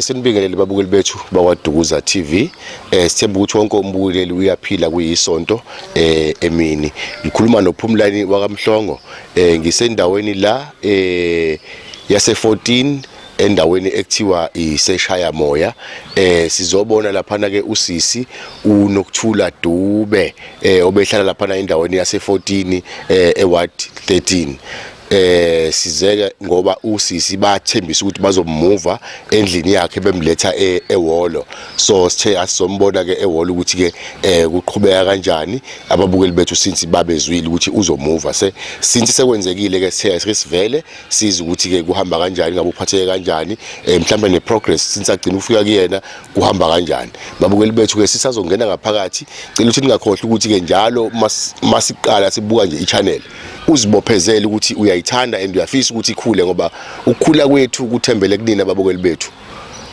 Sinibingelele babukeli bethu bakwaDukuza TV. Sithemba ukuthi wonke umbukeli uyaphila kuyisonto emini. Ngikhuluma noPhumlani wakamhlongo. Ngisendaweni la yase 14 endaweni ekuthiwa iSeshaya Moya. Sizobona lapha ke usisi uNokthula Dube obehlala lapha endaweni yase 14 eWard 13. Sizeke ngoba usisi bathembisa ukuthi bazomuva endlini yakhe bemletha eWolo. So sithe asizombona ke eWolo ukuthi ke kuqhubeka kanjani ababukeli bethu since babezwile ukuthi uzomuva. Since sekwenzekile ke sivele siza ukuthi ke kuhamba kanjani ngabe uphatheke kanjani mhlawumbe neprogress since agcina ufika kuyena kuhamba kanjani. Babukeli bethu ke sisazongena ngaphakathi cela ukuthi ningakhohlwa ukuthi ke njalo masiqala sibuka nje ichannel uzibophezela ukuthi uyayithanda and uyafisa ukuthi ikhule ngoba ukukhula kwethu kuthembele kunina babukeli bethu.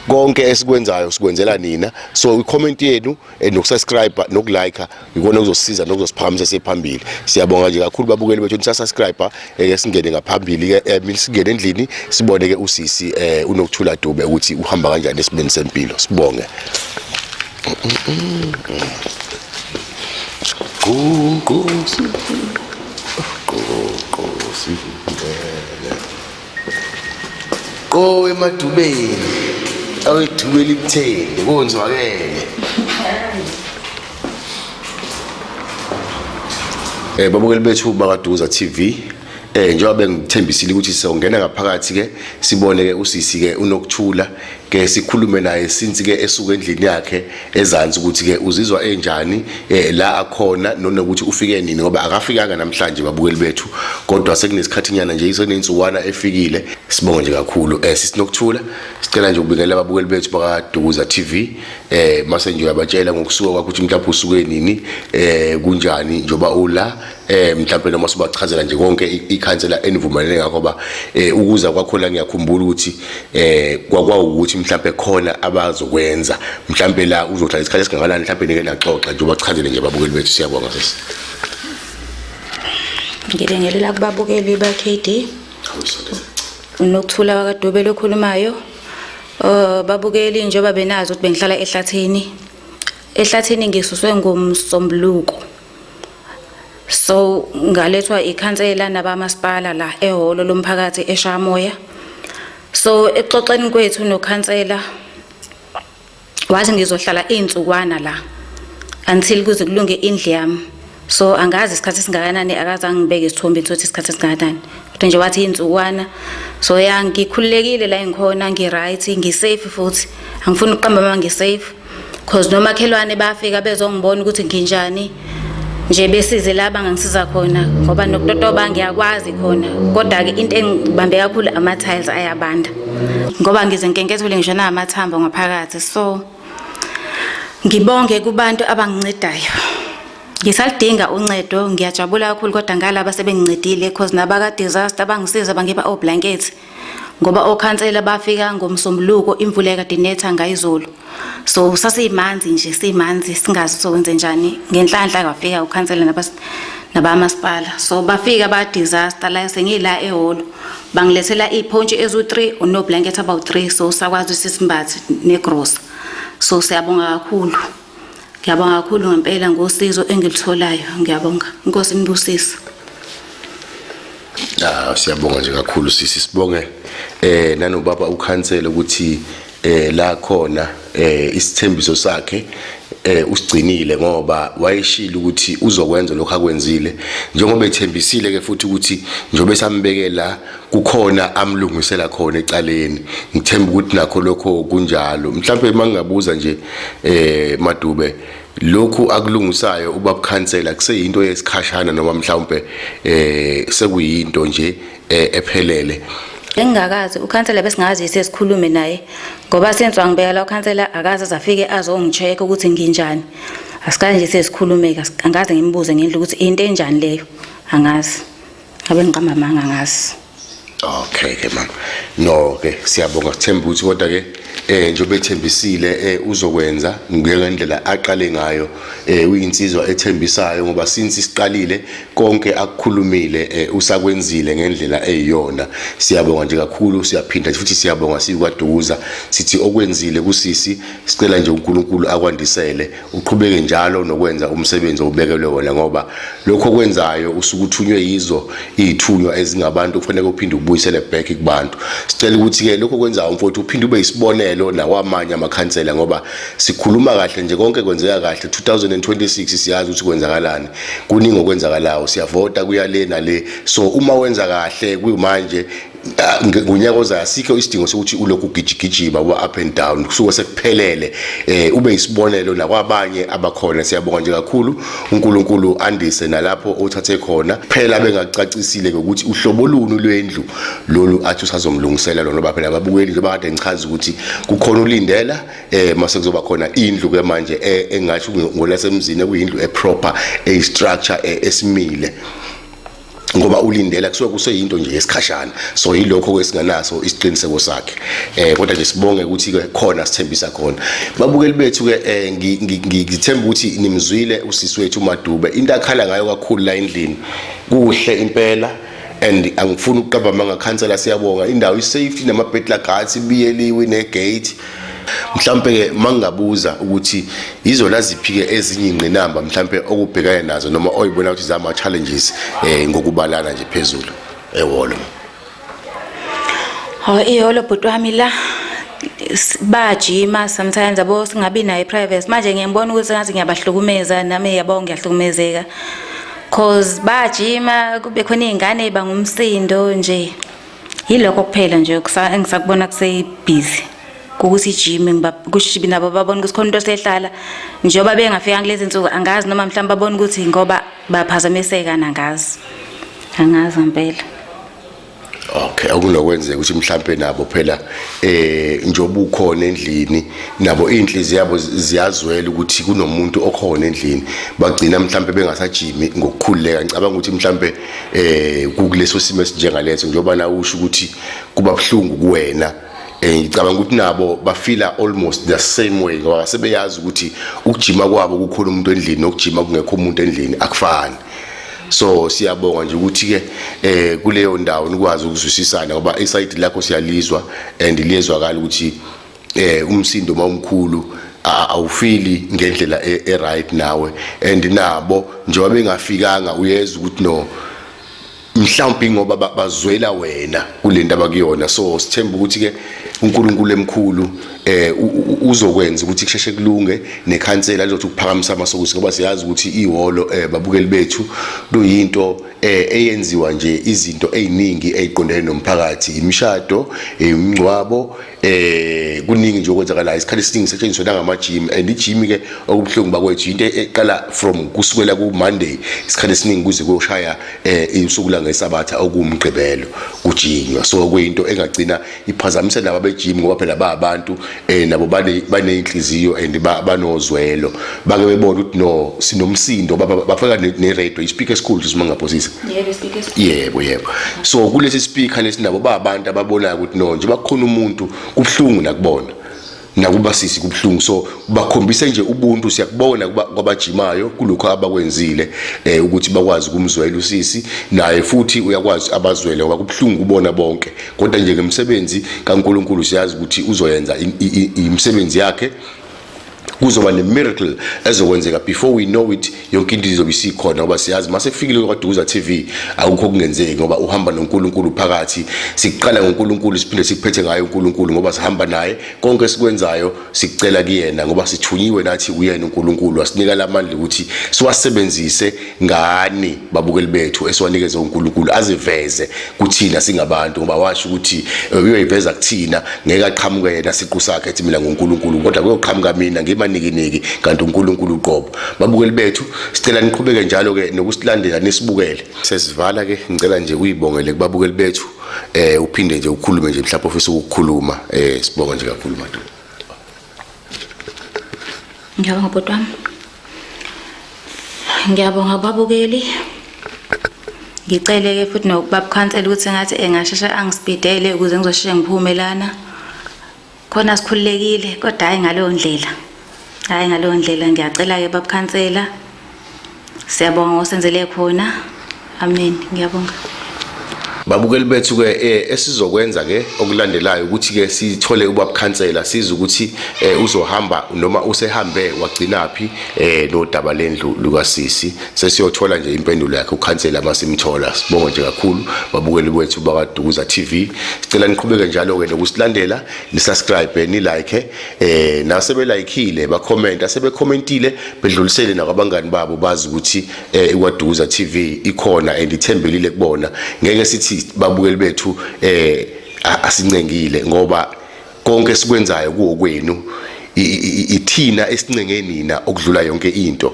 Konke esikwenzayo sikwenzela nina. So i-comment yenu nokusubscribe nokulike ikona kuzosisiza nokuzosiphakamisa sephambili. Siyabonga nje kakhulu babukeli bethu nisubscribe ke singene ngaphambili ke singene endlini sibone ke usisi uNokthula Dube ukuthi uhamba kanjani esibeni sempilo. Sibonge. Go emadubeni awethubeli kutheni konzwakele. Babukeli bethu bakaDukuza TV, njengoba bengithembisile ukuthi sizongena ngaphakathi ke sibone ke usisi ke uNokthula ke sikhulume naye since ke esuka endlini yakhe ezansi ukuthi ke uzizwa enjani la akhona nokuthi ufike nini ngoba akafikanga namhlanje babukeli bethu kodwa sekunesikhathi nyana nje isenensuwana efikile. Sibonge nje kakhulu sisiNokthula, sicela nje ukubingelela ababukeli bethu bakaDukuza TV mase nje uyabatshela ngokusuka kwakho ukuthi mhlawumbe usuke nini kunjani njoba ula mhlawumbe noma sibachazela nje konke ikhansela enivumelene ngakho ba ukuza kwakho la ngiyakhumbula ukuthi kwakwawukuthi mhlawumbe khona abazokwenza mhlawumbe la uzohlala isikhathi esingakanani mhlawumbe nike naxoxa nje ubachazele nje babukeli bethu. Siyabonga sisi. Ngibingelela kubabukeli baKD uNokthula wakaDube lokhulumayo. Babukeli njengoba benazi ukuthi bengihlala ehlathini ngisuswe ngomsombuluko. So ngalethwa ikhansela nabamasipala la ehholo lomphakathi eShaya Moya. So exoxeni kwethu nokhansela wathi ngizohlala insukwana la until kuze kulunge indlu yami. So angazi isikhathi singakanani akazange ngibeke isithombe ukuthi isikhathi singakanani kodwa nje wathi insukwana. So ngikhululekile la engikhona ngiright ngisafe futhi angifuni uqamba mama ngisafe because nomakhelwane bafika bezongibona ukuthi nginjani nje besize la bangangisiza khona ngoba nokutotoba ngiyakwazi khona kodwa ke into engibambe kakhulu ama tiles ayabanda ngoba ngize nkenkethele ngisho na amathambo ngaphakathi. So ngibonge kubantu abangincedayo, ngisalidinga uncedo, ngiyajabula kakhulu kodwa ngalaba sebengincedile because nabaka disaster bangisiza bangipa o blankets ngoba okhansela bafika ngomsombuluko imvula ekade inetha ngayizolo. So sasimanzi nje simanzi singazi sokwenze njani ngenhlanhla kwafika ukhansela nabamasipala. So bafika ba disaster la sengila ehholo bangilethela iphontshe ezu3 no blanket about 3 so sakwazi sisimbathi negross. So siyabonga kakhulu, ngiyabonga kakhulu ngempela ngosizo engilitholayo. Ngiyabonga inkosi nibusise. Siyabonga nje kakhulu sisi. Sibonge nanobaba ukhansela ukuthi la khona isithembiso sakhe usigcinile ngoba wayeshila ukuthi uzokwenza lokho akwenzile njengoba ethembisile ke futhi ukuthi njobe sambekela kukhona amlungisela khona ecaleni. Ngithemba ukuthi nakho lokho kunjalo. Mhlawumbe mangingabuza nje Madube lokhu akulungisayo ubaba khansela kuseyinto yesikhashana noma mhlawumbe sekuyinto nje ephelele. Engingakazi ukhansela besingazi sesikhulume naye ngoba senziwa ngibeka la ukhansela akaze azafike azongicheck ukuthi nginjani. Asikaze nje sesikhulume angaze ngimbuze ngendlu ukuthi into enjani leyo angazi. Ngabe ngiqamba manga angazi. Okay ke mama. No ke siyabonga sithemba ukuthi kodwa ke njengoba ethembisile uzokwenza ngendlela aqale ngayo uyinsizwa ethembisayo ngoba since siqalile konke akukhulumile usakwenzile ngendlela eyiyona. Siyabonga nje kakhulu, siyaphinda futhi siyabonga sikwaDukuza sithi okwenzile kusisi, sicela nje uNkulunkulu akwandisele uqhubeke njalo nokwenza umsebenzi obekelwe wona ngoba lokho kwenzayo usukuthunywe yizo izithunywa ezingabantu kufanele uphinde ubuyisele back kubantu. Sicela ukuthi ke lokho kwenzayo mfowethu uphinde ube isibonelo nawamanye amakhansela ngoba sikhuluma kahle nje konke kwenzeka kahle. 2026 siyazi ukuthi kwenzakalani, kuningi okwenzakalayo, siyavota kuyale nale. So uma wenza kahle kuyimanje ngonyaka ozayo asikho isidingo sokuthi ulokhu ugijigijima wa up and down kusuke sekuphelele. Ube isibonelo nakwabanye abakhona. Siyabonga nje kakhulu uNkulunkulu andise nalapho othathe khona phela bengacacisile ukuthi uhlobo luni lwendlu lolu athi usazomlungisela lona ngoba phela ababukeli nje bakade ngichaza ukuthi kukhona ulindela mase kuzoba khona indlu ke manje engathi ngolasemzini kuyindlu eproper structure esimile ngoba ulindela kusuka kuseyinto nje esikhashana. So yilokho kwesinganaso isiqiniseko sakhe kodwa nje sibonge ukuthi ke khona sithembisa khona. Babukeli bethu ke ngithemba ukuthi nimzwile usisi wethu uMadube into akhala ngayo kakhulu la endlini kuhle impela and angifuni ukuqamba mangakhansela. Siyabonga indawo isafety namabhedla guards ibiyeliwe negate. Mhlambe ke mangabuza ukuthi izona ziphike ezinye ingqinamba mhlambe okubhekana nazo noma oyibona ukuthi zama challenges ngokubalana nje phezulu ehholo. Ihholo bhuti wami la bajima sometimes abo singabi nayo private. Manje ngiyambona ukuthi ngathi ngiyabahlukumeza nami yabo ngiyahlukumezeka cause bajima kube khona izingane ebangumsindo nje. Yilokho kuphela nje engisakubona kuse busy ukuthi ijimi ngibakushibi nabo babona ukuthi khona into sehlala njengoba bengafika kulezi insuku angazi noma mhlawumbe babona ukuthi ngoba baphazamiseka nangazi angazi ngempela. Okay, akunokwenzeka ukuthi mhlambe nabo phela njoba ukhona endlini nabo inhliziyo yabo ziyazwela ukuthi kunomuntu okhona endlini bagcina mhlambe bengasajimi ngokukhululeka. Ngicabanga ukuthi mhlambe kukuleso simo esinjengaletho njengoba na usho ukuthi kuba buhlungu kuwena. Ngicabanga ukuthi nabo bafila almost the same way ngoba sebeyazi ukuthi ukujima kwabo kukhona umuntu endlini nokujima kungekho umuntu endlini akufani. So siyabonga nje ukuthi ke kuleyo ndawo nikwazi ukuzwisisana ngoba iside lakho siyalizwa and liyezwakala ukuthi umsindo mawumkhulu awufili ngendlela right nawe and nabo njengoba bengafikanga uyeza ukuthi no mhlawumbe ngoba bazwela wena kulento abakuyona. So sithemba ukuthi ke uNkulunkulu emkhulu uzokwenza ukuthi kusheshe kulunge nekhansela lizothi ukuphakamisa amasokusi ngoba siyazi ukuthi ihholo babukeli bethu kuyinto eyenziwa nje izinto eziningi eziqondene nomphakathi, imishado, umngcwabo, kuningi nje okwenzakala. Isikhathi esiningi setshenziswa ngamajim and ijim ke okubuhlungu bakwethu into eqala from kusukela ku Monday isikhathi esiningi kuze kuyoshaya usuku la ngesabatha okumgqibelo kujinywa. So kuyinto engagcina iphazamise laba bejim ngoba phela abantu nabo baneyinhliziyo and banozwelo bake bebona ukuthi no sinomsindo bafaka ne-radio i-speaker school simangaphosisa. Yebo. So kulesi speaker lesinabo babantu ababonayo ukuthi no nje bakhona umuntu kubhlungu nakubona nakuba sisi kubhlungu. So bakhombisa nje ubuntu siyakubona kwabajimayo kulokho abakwenzile ukuthi bakwazi ukumzwela usisi naye futhi uyakwazi abazwele ngoba kubhlungu kubona bonke. Kodwa nje ngemsebenzi kaNkulunkulu siyazi ukuthi uzoyenza imisebenzi yakhe. Kuzoba ne-miracle ezokwenzeka before we know it. Yonke into izobe isikhona ngoba siyazi mase kufikile kwaDukuza TV akukho kungenzeki ngoba uhamba noNkulunkulu phakathi. Siqala ngoNkulunkulu siphinde sikuphethe ngayo uNkulunkulu ngoba sihamba naye konke esikwenzayo sicela kuyena ngoba sithunyiwe nathi uyena uNkulunkulu asinika lamandla ukuthi siwasebenzise ngani babukeli bethu esiwanikeze uNkulunkulu aziveze kuthina singabantu ngoba washo ukuthi uyoyiveza kuthina ngeke aqhamuke yena siqu sakhe ethi mina ngoNkulunkulu kodwa kuyoqhamuka mina ngimaniki kanti uNkulunkulu uqobo. Babukeli bethu sicela niqhubeke njalo ke nokusilandela nisibukele. Sesivala ke ngicela nje uyibongele kubabukeli bethu uphinde nje ukhulume nje mhlawumbe ofisa ukukhuluma sibonga nje kakhulu Madube. Ngiyabonga bhuti wami. Ngiyabonga babukeli. Ngicele ke futhi nokubaba khansela ukuthi ngathi engashesha angispeedele ukuze ngizosheshe ngiphumelana. khona sikhululekile kodwa hayi ngaleyo ndlela ngiyacela ke babukhansela siyabonga ngosenzele khona amen ngiyabonga babukeli bethu ke esizokwenza ke okulandelayo ukuthi ke sithole ubabukhansela siza ukuthi uzohamba noma usehambe wagcinapi nodaba lendlu lukasisi sesiyothola nje impendulo yakhe ukhansela masimthola sibonga nje kakhulu babukeli bethu bakaDukuza TV sicela niqhubeke njalo ke nokusilandela ni subscribe ni like nasebe likeile ba comment asebe commentile bedlulisele nakabangani babo bazi ukuthi ikwaDukuza TV ikhona and ithembelile kubona ngeke sithi babukeli bethu asincengile ngoba konke sikwenzayo kuwokwenu ithina esincenge nina okudlula yonke into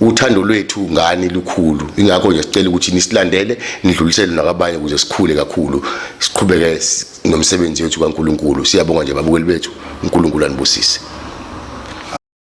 uthando lwethu ngani lukhulu ingakho nje sicela ukuthi nisilandele nidlulisele nakabanye ukuze sikhule kakhulu siqhubeke nomsebenzi wethu kaNkuluNkulu siyabonga nje babukeli bethu uNkulunkulu anibusise.